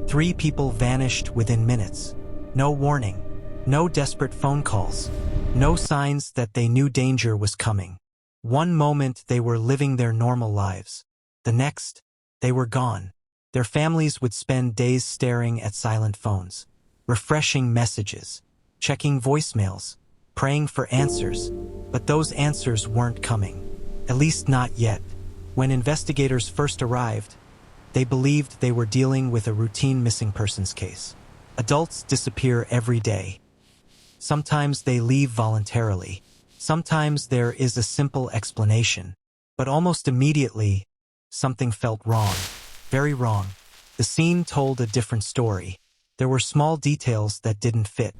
3 people vanished within minutes. No warning, no desperate phone calls, no signs that they knew danger was coming. One moment they were living their normal lives. The next, they were gone. Their families would spend days staring at silent phones, refreshing messages, checking voicemails, praying for answers, but those answers weren't coming. At least not yet. When investigators first arrived, they believed they were dealing with a routine missing persons case. Adults disappear every day. Sometimes they leave voluntarily. Sometimes there is a simple explanation. But almost immediately, something felt wrong. Very wrong. The scene told a different story. There were small details that didn't fit.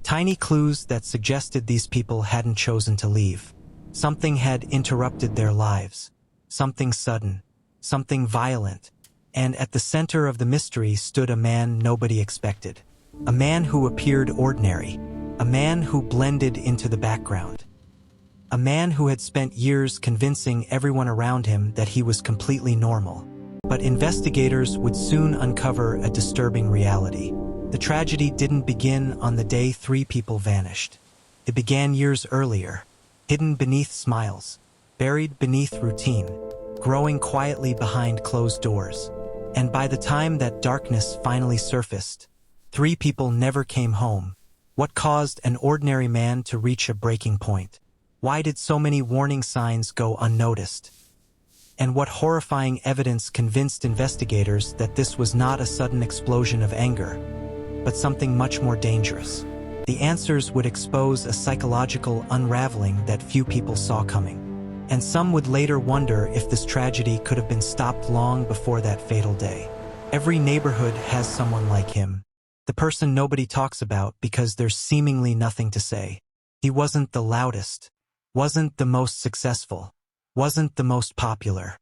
Tiny clues that suggested these people hadn't chosen to leave. Something had interrupted their lives. Something sudden. Something violent. And at the center of the mystery stood a man nobody expected. A man who appeared ordinary. A man who blended into the background. A man who had spent years convincing everyone around him that he was completely normal. But investigators would soon uncover a disturbing reality. The tragedy didn't begin on the day 3 people vanished. It began years earlier, hidden beneath smiles, buried beneath routine, growing quietly behind closed doors. And by the time that darkness finally surfaced, 3 people never came home. What caused an ordinary man to reach a breaking point? Why did so many warning signs go unnoticed? And what horrifying evidence convinced investigators that this was not a sudden explosion of anger, but something much more dangerous? The answers would expose a psychological unraveling that few people saw coming. And some would later wonder if this tragedy could have been stopped long before that fatal day. Every neighborhood has someone like him. The person nobody talks about because there's seemingly nothing to say. He wasn't the loudest, wasn't the most successful, wasn't the most popular.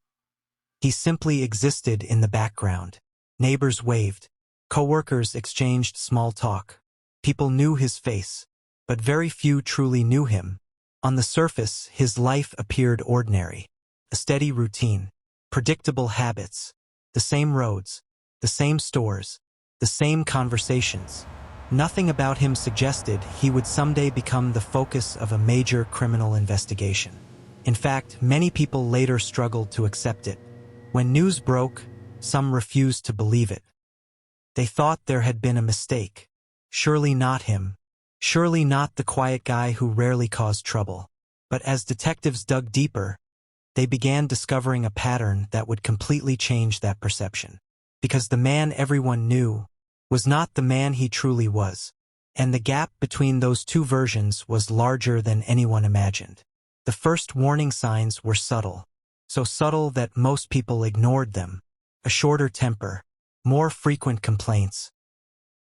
He simply existed in the background. Neighbors waved. Coworkers exchanged small talk. People knew his face, but very few truly knew him. On the surface, his life appeared ordinary. A steady routine, predictable habits, the same roads, the same stores, the same conversations. Nothing about him suggested he would someday become the focus of a major criminal investigation. In fact, many people later struggled to accept it. When news broke, some refused to believe it. They thought there had been a mistake. Surely not him. Surely not the quiet guy who rarely caused trouble. But as detectives dug deeper, they began discovering a pattern that would completely change that perception. Because the man everyone knew was not the man he truly was, and the gap between those two versions was larger than anyone imagined. The first warning signs were subtle, so subtle that most people ignored them. A shorter temper, more frequent complaints,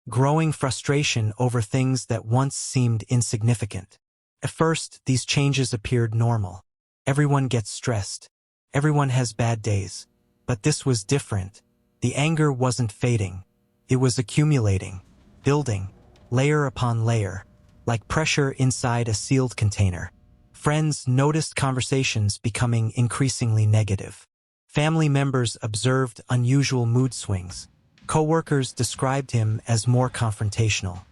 growing frustration over things that once seemed insignificant. At first, these changes appeared normal. Everyone gets stressed. Everyone has bad days. But this was different. The anger wasn't fading. It was accumulating, building, layer upon layer, like pressure inside a sealed container. Friends noticed conversations becoming increasingly negative. Family members observed unusual mood swings. Coworkers described him as more confrontational.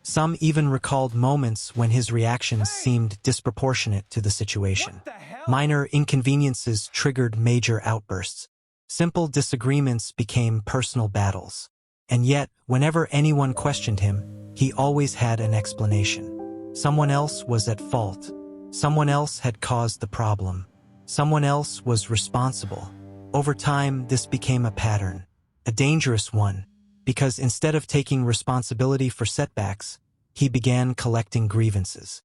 Some even recalled moments when his reactions seemed disproportionate to the situation. Minor inconveniences triggered major outbursts. Simple disagreements became personal battles. And yet, whenever anyone questioned him, he always had an explanation. Someone else was at fault. Someone else had caused the problem. Someone else was responsible. Over time, this became a pattern, a dangerous one, because instead of taking responsibility for setbacks, he began collecting grievances.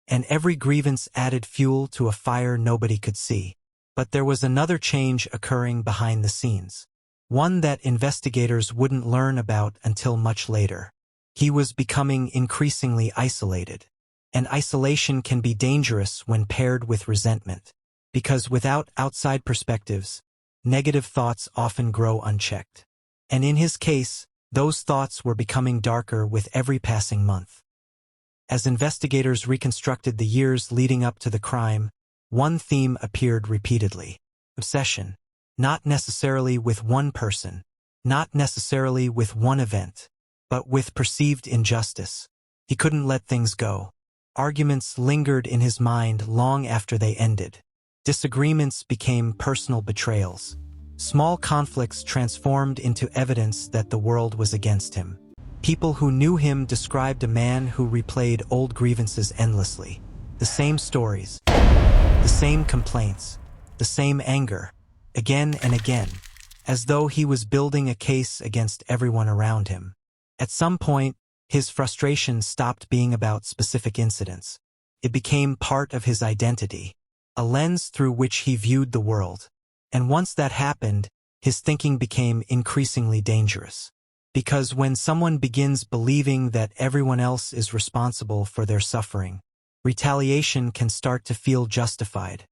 And every grievance added fuel to a fire nobody could see. But there was another change occurring behind the scenes. One that investigators wouldn't learn about until much later. He was becoming increasingly isolated. And isolation can be dangerous when paired with resentment. Because without outside perspectives, negative thoughts often grow unchecked. And in his case, those thoughts were becoming darker with every passing month. As investigators reconstructed the years leading up to the crime, one theme appeared repeatedly. Obsession. Not necessarily with one person, not necessarily with one event, but with perceived injustice. He couldn't let things go. Arguments lingered in his mind long after they ended. Disagreements became personal betrayals. Small conflicts transformed into evidence that the world was against him. People who knew him described a man who replayed old grievances endlessly. The same stories, the same complaints, the same anger, again and again, as though he was building a case against everyone around him. At some point, his frustration stopped being about specific incidents. It became part of his identity, a lens through which he viewed the world. And once that happened, his thinking became increasingly dangerous. Because when someone begins believing that everyone else is responsible for their suffering, retaliation can start to feel justified.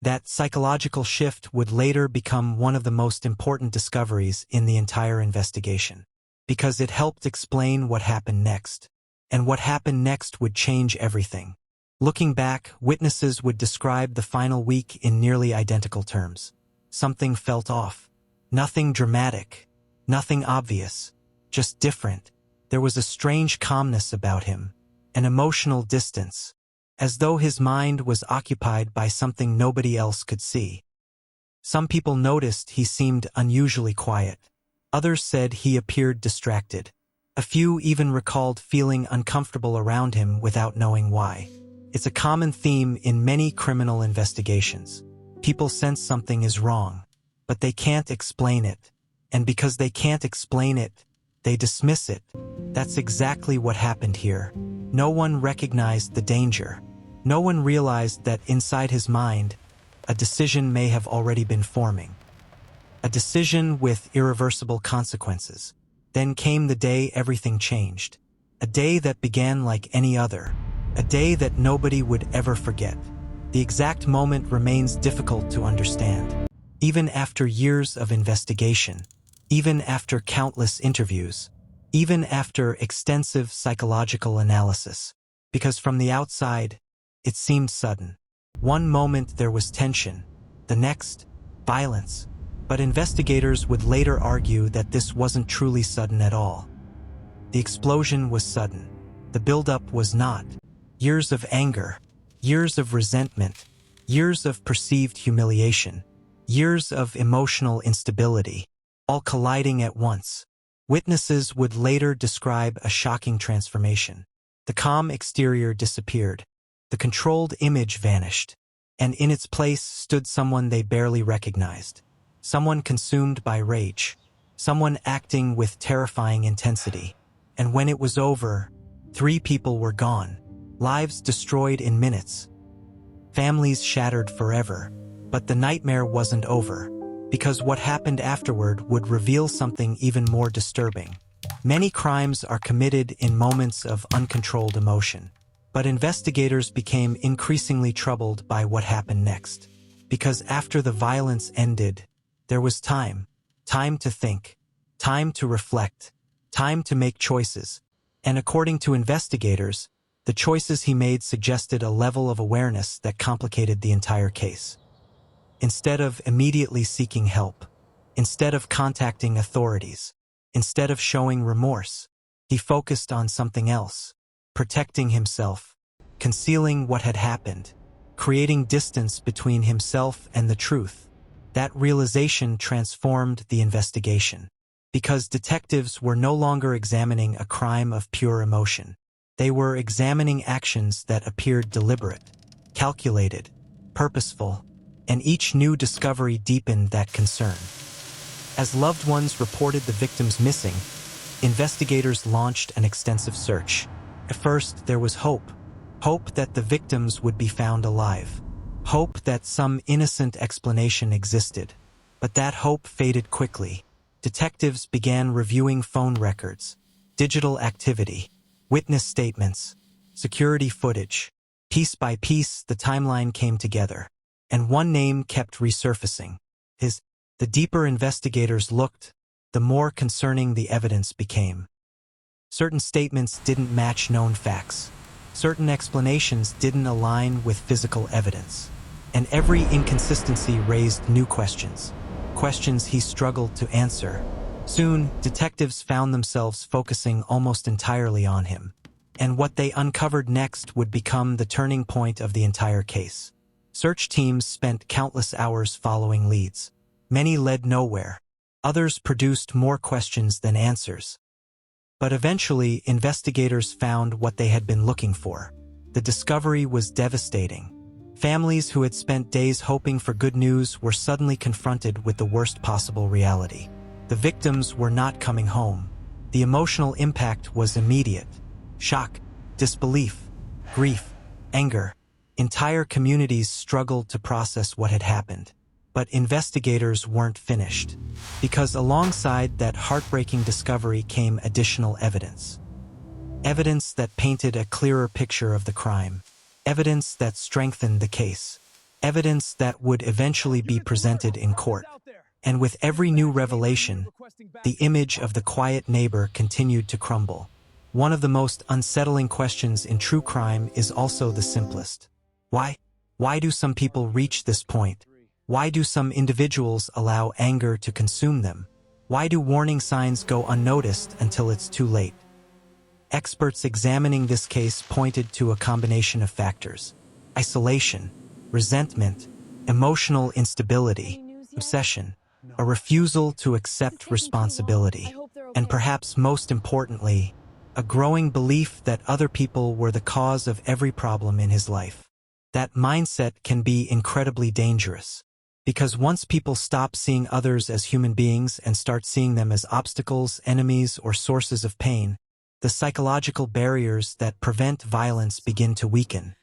That psychological shift would later become one of the most important discoveries in the entire investigation, because it helped explain what happened next. And what happened next would change everything. Looking back, witnesses would describe the final week in nearly identical terms. Something felt off. Nothing dramatic. Nothing obvious. Just different. There was a strange calmness about him. An emotional distance. As though his mind was occupied by something nobody else could see. Some people noticed he seemed unusually quiet. Others said he appeared distracted. A few even recalled feeling uncomfortable around him without knowing why. It's a common theme in many criminal investigations. People sense something is wrong, but they can't explain it. And because they can't explain it, they dismiss it. That's exactly what happened here. No one recognized the danger. No one realized that inside his mind, a decision may have already been forming. A decision with irreversible consequences. Then came the day everything changed. A day that began like any other. A day that nobody would ever forget. The exact moment remains difficult to understand. Even after years of investigation, even after countless interviews, even after extensive psychological analysis. Because from the outside, it seemed sudden. One moment there was tension, the next, violence. But investigators would later argue that this wasn't truly sudden at all. The explosion was sudden. The buildup was not. Years of anger, years of resentment, years of perceived humiliation, years of emotional instability, all colliding at once. Witnesses would later describe a shocking transformation. The calm exterior disappeared. The controlled image vanished. And in its place stood someone they barely recognized. Someone consumed by rage. Someone acting with terrifying intensity. And when it was over, 3 people were gone. Lives destroyed in minutes. Families shattered forever. But the nightmare wasn't over. Because what happened afterward would reveal something even more disturbing. Many crimes are committed in moments of uncontrolled emotion. But investigators became increasingly troubled by what happened next. Because after the violence ended, there was time. Time to think. Time to reflect. Time to make choices. And according to investigators, the choices he made suggested a level of awareness that complicated the entire case. Instead of immediately seeking help, instead of contacting authorities, instead of showing remorse, he focused on something else, protecting himself, concealing what had happened, creating distance between himself and the truth. That realization transformed the investigation, because detectives were no longer examining a crime of pure emotion. They were examining actions that appeared deliberate, calculated, purposeful, and each new discovery deepened that concern. As loved ones reported the victims missing, investigators launched an extensive search. At first, there was hope. Hope that the victims would be found alive. Hope that some innocent explanation existed. But that hope faded quickly. Detectives began reviewing phone records, digital activity, witness statements, security footage. Piece by piece, the timeline came together. And one name kept resurfacing. The deeper investigators looked, the more concerning the evidence became. Certain statements didn't match known facts. Certain explanations didn't align with physical evidence. And every inconsistency raised new questions. Questions he struggled to answer. Soon, detectives found themselves focusing almost entirely on him, and what they uncovered next would become the turning point of the entire case. Search teams spent countless hours following leads. Many led nowhere. Others produced more questions than answers. But eventually, investigators found what they had been looking for. The discovery was devastating. Families who had spent days hoping for good news were suddenly confronted with the worst possible reality. The victims were not coming home. The emotional impact was immediate. Shock, disbelief, grief, anger. Entire communities struggled to process what had happened. But investigators weren't finished, because alongside that heartbreaking discovery came additional evidence. Evidence that painted a clearer picture of the crime. Evidence that strengthened the case. Evidence that would eventually be presented in court. And with every new revelation, the image of the quiet neighbor continued to crumble. One of the most unsettling questions in true crime is also the simplest. Why? Why do some people reach this point? Why do some individuals allow anger to consume them? Why do warning signs go unnoticed until it's too late? Experts examining this case pointed to a combination of factors: isolation, resentment, emotional instability, obsession, a refusal to accept responsibility, and perhaps most importantly, a growing belief that other people were the cause of every problem in his life. That mindset can be incredibly dangerous, because once people stop seeing others as human beings and start seeing them as obstacles, enemies, or sources of pain, the psychological barriers that prevent violence begin to weaken.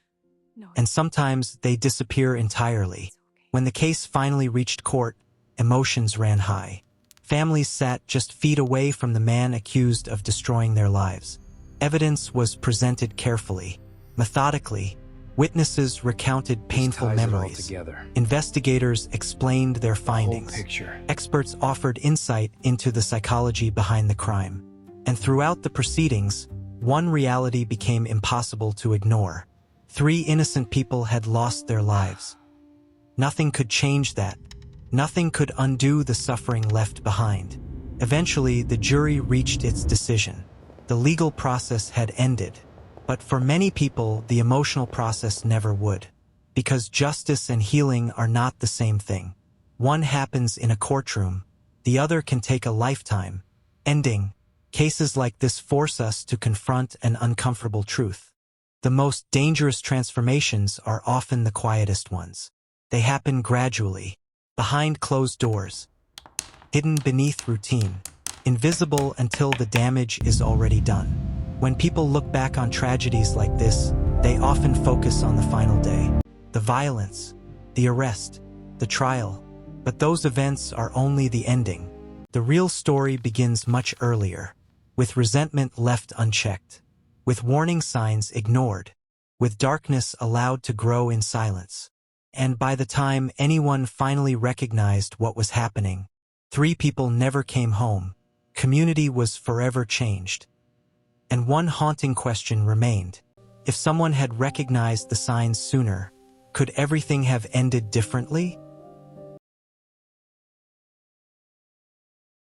And sometimes they disappear entirely. When the case finally reached court, emotions ran high. Families sat just feet away from the man accused of destroying their lives. Evidence was presented carefully, methodically. Witnesses recounted painful memories. Investigators explained their findings. Experts offered insight into the psychology behind the crime. And throughout the proceedings, one reality became impossible to ignore. 3 innocent people had lost their lives. Nothing could change that. Nothing could undo the suffering left behind. Eventually, the jury reached its decision. The legal process had ended. But for many people, the emotional process never would. Because justice and healing are not the same thing. One happens in a courtroom, the other can take a lifetime. Ending. Cases like this force us to confront an uncomfortable truth. The most dangerous transformations are often the quietest ones. They happen gradually, behind closed doors, hidden beneath routine, invisible until the damage is already done. When people look back on tragedies like this, they often focus on the final day. The violence, the arrest, the trial. But those events are only the ending. The real story begins much earlier, with resentment left unchecked, with warning signs ignored, with darkness allowed to grow in silence. And by the time anyone finally recognized what was happening, 3 people never came home. Community was forever changed. And one haunting question remained. If someone had recognized the signs sooner, could everything have ended differently?